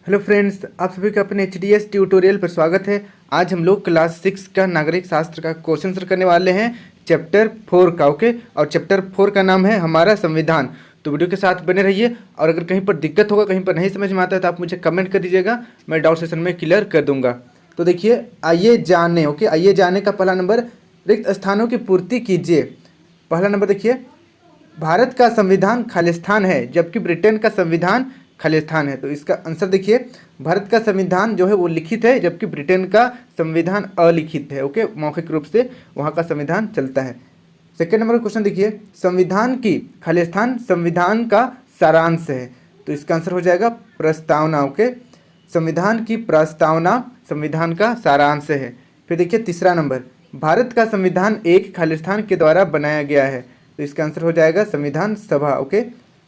Hello friends, आप सभी का अपने HDS ट्यूटोरियल पर स्वागत है। आज हम लोग क्लास 6 का नागरिक शास्त्र का क्वेश्चन आंसर करने वाले हैं चैप्टर 4 का। ओके, और चैप्टर 4 का नाम है हमारा संविधान। तो वीडियो के साथ बने रहिए, और अगर कहीं पर दिक्कत होगा, कहीं पर नहीं समझ में आता है तो आप मुझे कमेंट कर दीजिएगा, मैं डाउट सेशन में क्लियर कर दूंगा। तो देखिए, आइए जाने का पहला नंबर, रिक्त स्थानों की पूर्ति कीजिए। पहला नंबर देखिए, भारत का संविधान खालिस्तान है जबकि ब्रिटेन का संविधान खालिस्तान है। तो इसका आंसर देखिए, भारत का संविधान जो है वो लिखित है जबकि ब्रिटेन का संविधान अलिखित है। ओके, मौखिक रूप से वहाँ का संविधान चलता है। सेकेंड नंबर क्वेश्चन देखिए, संविधान की खालिस्तान संविधान का सारांश है। तो इसका आंसर हो जाएगा प्रस्तावना। ओके, संविधान की प्रस्तावना संविधान का सारांश है। फिर देखिए तीसरा नंबर, भारत का संविधान एक खालिस्तान के द्वारा बनाया गया है। तो इसका आंसर हो जाएगा संविधान सभा। ओके,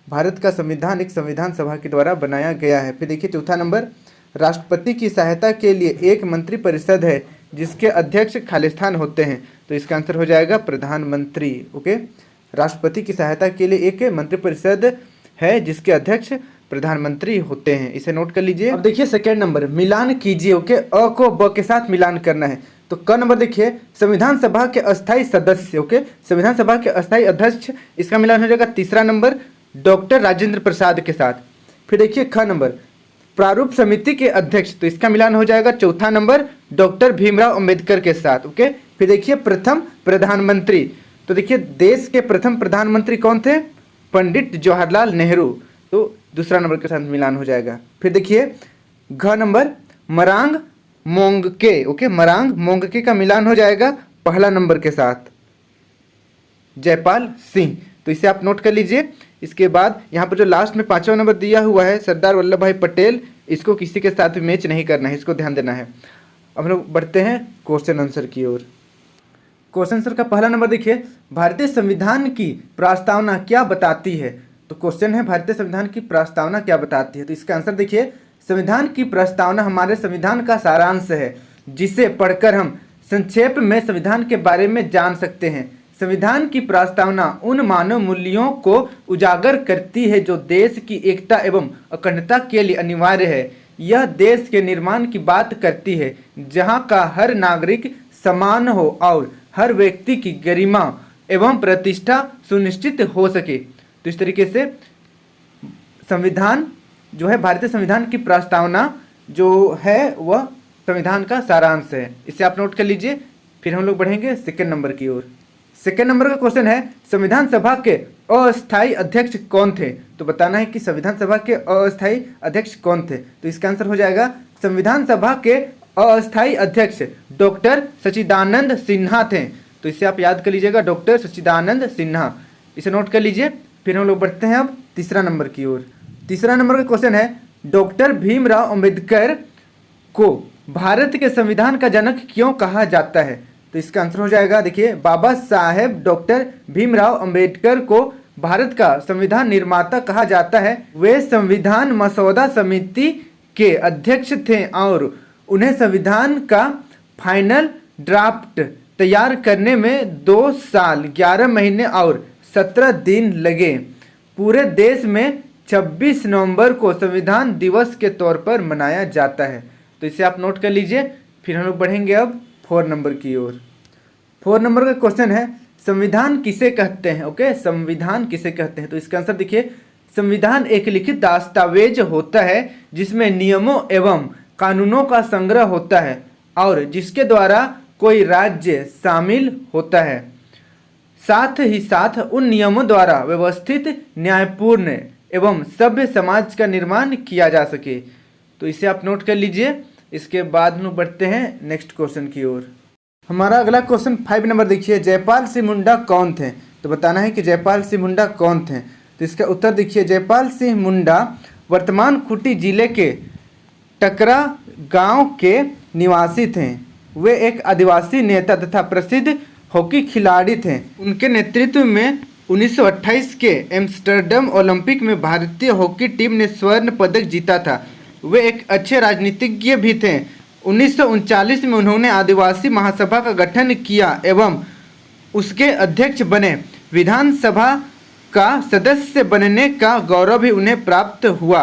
भारत का संविधान एक संविधान सभा के द्वारा बनाया गया है। फिर देखिए चौथा नंबर, राष्ट्रपति की सहायता के लिए एक मंत्रिपरिषद है जिसके अध्यक्ष खालिस्तान होते हैं। तो इसका आंसर हो जाएगा प्रधानमंत्री। ओके, राष्ट्रपति की सहायता के लिए एक मंत्रिपरिषद है जिसके अध्यक्ष प्रधानमंत्री होते हैं, इसे नोट कर लीजिए। अब देखिए सेकेंड नंबर, मिलान कीजिए। ओके, अ को ब के साथ मिलान करना है। तो क नंबर देखिए, संविधान सभा के अस्थायी सदस्य। ओके, संविधान सभा के अस्थायी अध्यक्ष, इसका मिलान हो जाएगा तीसरा नंबर डॉक्टर राजेंद्र प्रसाद के साथ। फिर देखिए ख नंबर, प्रारूप समिति के अध्यक्ष, तो इसका मिलान हो जाएगा चौथा नंबर डॉक्टर भीमराव अंबेडकर के साथ। ओके, फिर देखिए प्रथम प्रधानमंत्री, तो देखिए देश के प्रथम प्रधानमंत्री कौन थे? पंडित जवाहरलाल नेहरू। तो दूसरा नंबर के साथ मिलान हो जाएगा। फिर देखिए घ number, Marang Mongke. Okay, Marang Mongke का मिलान हो जाएगा पहला नंबर के साथ जयपाल सिंह। तो इसे आप नोट कर लीजिए। इसके बाद यहाँ पर जो लास्ट में पांचवा नंबर दिया हुआ है सरदार वल्लभ भाई पटेल, इसको किसी के साथ भी मैच नहीं करना है, इसको ध्यान देना है। अब हम लोग बढ़ते हैं क्वेश्चन आंसर की ओर। क्वेश्चन आंसर का पहला नंबर देखिए, भारतीय संविधान की प्रस्तावना क्या बताती है? तो क्वेश्चन है भारतीय संविधान की प्रस्तावना क्या बताती है? तो इसका आंसर देखिए, संविधान की प्रस्तावना हमारे संविधान का सारांश है जिसे पढ़कर हम संक्षेप में संविधान के बारे में जान सकते हैं। संविधान की प्रस्तावना उन मानव मूल्यों को उजागर करती है जो देश की एकता एवं अखंडता के लिए अनिवार्य है। यह देश के निर्माण की बात करती है जहां का हर नागरिक समान हो और हर व्यक्ति की गरिमा एवं प्रतिष्ठा सुनिश्चित हो सके। तो इस तरीके से संविधान जो है, भारतीय संविधान की प्रस्तावना जो है वह संविधान का सारांश है। इसे आप नोट कर लीजिए। फिर हम लोग बढ़ेंगे सेकेंड नंबर की ओर। सेकेंड नंबर का क्वेश्चन है, संविधान सभा के अस्थायी अध्यक्ष कौन थे? तो बताना है कि संविधान सभा के अस्थायी अध्यक्ष कौन थे। तो इसका आंसर हो जाएगा संविधान सभा के अस्थायी अध्यक्ष डॉक्टर सच्चिदानंद सिन्हा थे। तो इसे आप याद कर लीजिएगा, डॉक्टर सच्चिदानंद सिन्हा, इसे नोट कर लीजिए। फिर हम लोग बढ़ते हैं अब तीसरा नंबर की ओर। तीसरा नंबर का क्वेश्चन है, डॉक्टर भीमराव अंबेडकर को भारत के संविधान का जनक क्यों कहा जाता है? तो इसका आंसर हो जाएगा देखिए, बाबा साहेब डॉक्टर भीमराव अंबेडकर को भारत का संविधान निर्माता कहा जाता है। वे संविधान मसौदा समिति के अध्यक्ष थे और उन्हें संविधान का फाइनल ड्राफ्ट तैयार करने में 2 साल 11 महीने और 17 दिन लगे। पूरे देश में 26 नवंबर को संविधान दिवस के तौर पर मनाया जाता है। तो इसे आप नोट कर लीजिए। फिर हम लोग बढ़ेंगे अब 4 नंबर की ओर। 4 नंबर का क्वेश्चन है, संविधान किसे कहते हैं? ओके, संविधान किसे कहते हैं? तो इसका आंसर देखिए, संविधान एक लिखित दस्तावेज होता है जिसमें नियमों एवं कानूनों का संग्रह होता है और जिसके द्वारा कोई राज्य शामिल होता है, साथ ही साथ उन नियमों द्वारा व्यवस्थित, न्यायपूर्ण एवं सभ्य समाज का निर्माण किया जा सके। तो इसे आप नोट कर लीजिए। इसके बाद हम बढ़ते हैं नेक्स्ट क्वेश्चन की ओर। हमारा अगला क्वेश्चन 5 नंबर देखिए, जयपाल सिंह मुंडा कौन थे? तो बताना है कि जयपाल सिंह मुंडा कौन थे। तो इसका उत्तर देखिए, जयपाल सिंह मुंडा वर्तमान खूंटी जिले के टकरा गांव के निवासी थे। वे एक आदिवासी नेता तथा प्रसिद्ध हॉकी खिलाड़ी थे। उनके नेतृत्व में 1928 के एम्स्टर्डम ओलंपिक में भारतीय हॉकी टीम ने स्वर्ण पदक जीता था। वे एक अच्छे राजनीतिज्ञ भी थे। 1939 में उन्होंने आदिवासी महासभा का गठन किया एवं उसके अध्यक्ष बने। विधानसभा का सदस्य बनने का गौरव भी उन्हें प्राप्त हुआ।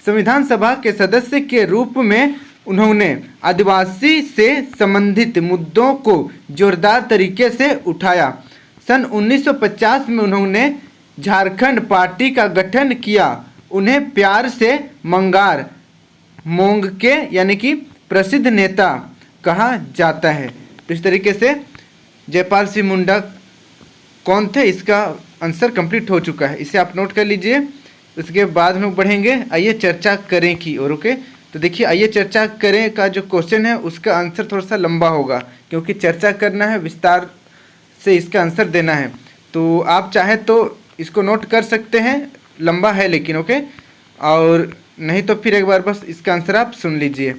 संविधान सभा के सदस्य के रूप में उन्होंने आदिवासी से संबंधित मुद्दों को जोरदार तरीके से उठाया। सन 1950 में उन्होंने झारखंड पार्टी का गठन किया। उन्हें प्यार से मंगार मोंगके यानी कि प्रसिद्ध नेता कहा जाता है। तो इस तरीके से जयपाल सिंह मुंडा कौन थे, इसका आंसर कंप्लीट हो चुका है, इसे आप नोट कर लीजिए। उसके बाद हम लोग बढ़ेंगे आइए चर्चा करें की और ओके। तो देखिए आइए चर्चा करें का जो क्वेश्चन है उसका आंसर थोड़ा सा लंबा होगा, क्योंकि चर्चा करना है, विस्तार से इसका आंसर देना है। तो आप चाहे तो इसको नोट कर सकते हैं, लंबा है लेकिन ओके, और नहीं तो फिर एक बार बस इसका आंसर आप सुन लीजिए।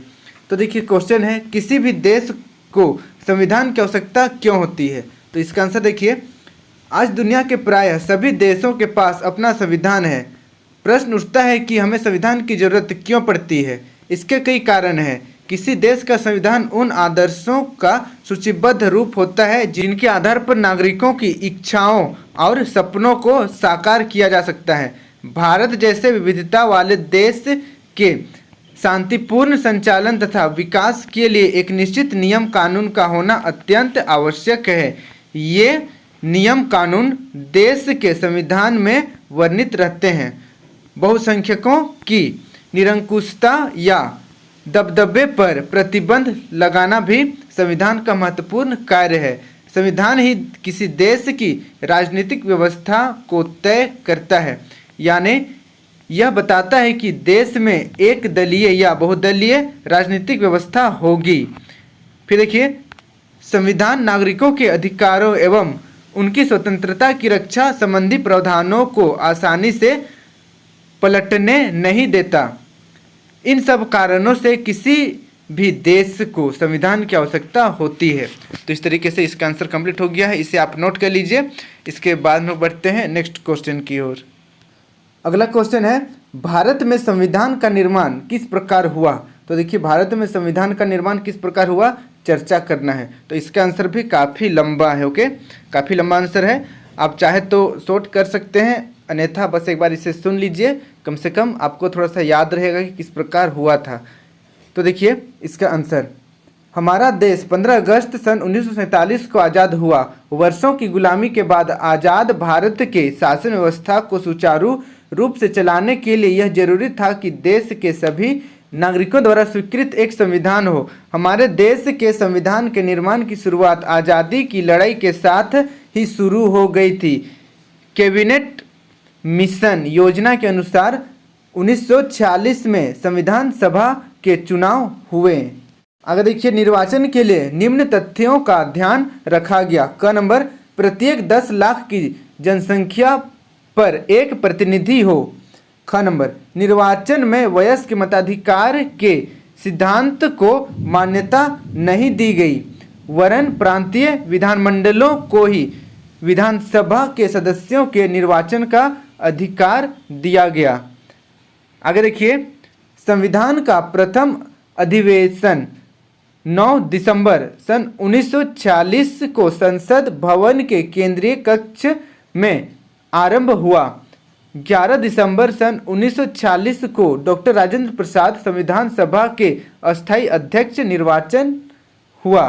तो देखिए क्वेश्चन है, किसी भी देश को संविधान की आवश्यकता क्यों होती है? तो इसका आंसर देखिए, आज दुनिया के प्रायः सभी देशों के पास अपना संविधान है। प्रश्न उठता है कि हमें संविधान की जरूरत क्यों पड़ती है? इसके कई कारण हैं। किसी देश का संविधान उन आदर्शों का सूचीबद्ध रूप होता है जिनके आधार पर नागरिकों की इच्छाओं और सपनों को साकार किया जा सकता है। भारत जैसे विविधता वाले देश के शांतिपूर्ण संचालन तथा विकास के लिए एक निश्चित नियम कानून का होना अत्यंत आवश्यक है। ये नियम कानून देश के संविधान में वर्णित रहते हैं। बहुसंख्यकों की निरंकुशता या दबदबे पर प्रतिबंध लगाना भी संविधान का महत्वपूर्ण कार्य है। संविधान ही किसी देश की राजनीतिक व्यवस्था को तय करता है, यानी यह बताता है कि देश में एक दलीय या बहुदलीय राजनीतिक व्यवस्था होगी। फिर देखिए, संविधान नागरिकों के अधिकारों एवं उनकी स्वतंत्रता की रक्षा संबंधी प्रावधानों को आसानी से पलटने नहीं देता। इन सब कारणों से किसी भी देश को संविधान की आवश्यकता होती है। तो इस तरीके से इसका आंसर कंप्लीट हो गया है, इसे आप नोट कर लीजिए। इसके बाद हम बढ़ते हैं नेक्स्ट क्वेश्चन की ओर। अगला क्वेश्चन है, भारत में संविधान का निर्माण किस प्रकार हुआ? तो देखिए, भारत में संविधान का निर्माण किस प्रकार हुआ, चर्चा करना है। तो इसका आंसर भी काफ़ी लंबा है ओके, काफ़ी लंबा आंसर है। आप चाहे तो शॉर्ट कर सकते हैं, अन्यथा बस एक बार इसे सुन लीजिए, कम से कम आपको थोड़ा सा याद रहेगा कि किस प्रकार हुआ था। तो देखिए इसका आंसर, हमारा देश 15 अगस्त सन 1947 को आज़ाद हुआ। वर्षों की गुलामी के बाद आज़ाद भारत के शासन व्यवस्था को सुचारू रूप से चलाने के लिए यह जरूरी था कि देश के सभी नागरिकों द्वारा स्वीकृत एक संविधान हो। हमारे देश के संविधान के निर्माण की शुरुआत आज़ादी की लड़ाई के साथ ही शुरू हो गई थी। कैबिनेट मिशन योजना के अनुसार 1946 में संविधान सभा के चुनाव हुए। अगर देखिए, निर्वाचन के लिए निम्न तथ्यों का ध्यान रखा गया। क नंबर, प्रत्येक 10 लाख की जनसंख्या पर एक प्रतिनिधि हो। ख नंबर, निर्वाचन में वयस्क मताधिकार के सिद्धांत को मान्यता नहीं दी गई, वरन प्रांतीय विधानमंडलों को ही विधानसभा के सदस्यों के निर्वाचन का अधिकार दिया गया। आगे देखिए, संविधान का प्रथम अधिवेशन 9 दिसंबर सन 1946 को संसद भवन के केंद्रीय कक्ष में आरंभ हुआ। 11 दिसंबर सन 1946 को डॉक्टर राजेंद्र प्रसाद संविधान सभा के अस्थायी अध्यक्ष निर्वाचन हुआ।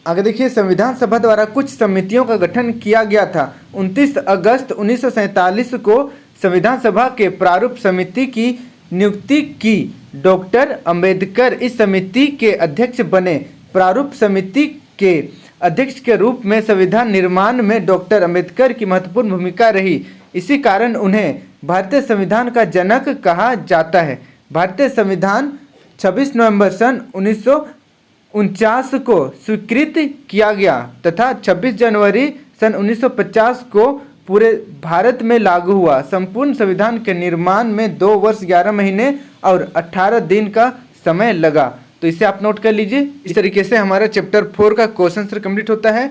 आगे देखिए, संविधान सभा द्वारा कुछ समितियों का गठन किया गया था। 29 अगस्त 1947 को संविधान सभा के प्रारूप समिति की नियुक्ति की। डॉक्टर अंबेडकर इस समिति के अध्यक्ष बने। प्रारूप समिति के अध्यक्ष के रूप में संविधान निर्माण में डॉक्टर अंबेडकर की महत्वपूर्ण भूमिका रही। इसी कारण उन्हें भारतीय संविधान का जनक कहा जाता है। भारतीय संविधान 26 नवंबर सन 1949 को स्वीकृत किया गया तथा 26 जनवरी सन 1950 को पूरे भारत में लागू हुआ। संपूर्ण संविधान के निर्माण में 2 वर्ष 11 महीने और 18 दिन का समय लगा। तो इसे आप नोट कर लीजिए। इस तरीके से हमारा चैप्टर 4 का क्वेश्चन आंसर कंप्लीट होता है।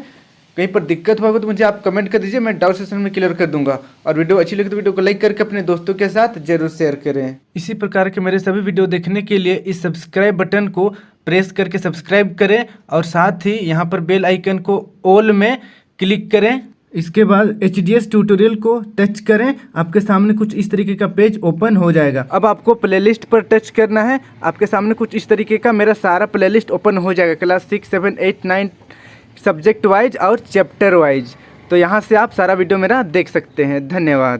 कहीं पर दिक्कत होगा तो मुझे आप कमेंट कर दीजिए, मैं डाउट सेशन में क्लियर कर दूंगा। और वीडियो अच्छी लगे तो वीडियो को लाइक करके अपने दोस्तों के साथ जरूर शेयर करें। इसी प्रकार के मेरे सभी वीडियो देखने के लिए इस सब्सक्राइब बटन को प्रेस करके सब्सक्राइब करें और साथ ही यहाँ पर बेल आइकन को ऑल में क्लिक करें इसके बाद HDS ट्यूटोरियल को टच करें, आपके सामने कुछ इस तरीके का पेज ओपन हो जाएगा। अब आपको प्लेलिस्ट पर टच करना है, आपके सामने कुछ इस तरीके का मेरा सारा प्लेलिस्ट ओपन हो जाएगा, क्लास 6, 7, 8, 9 सब्जेक्ट वाइज और चैप्टर वाइज। तो यहाँ से आप सारा वीडियो मेरा देख सकते हैं। धन्यवाद।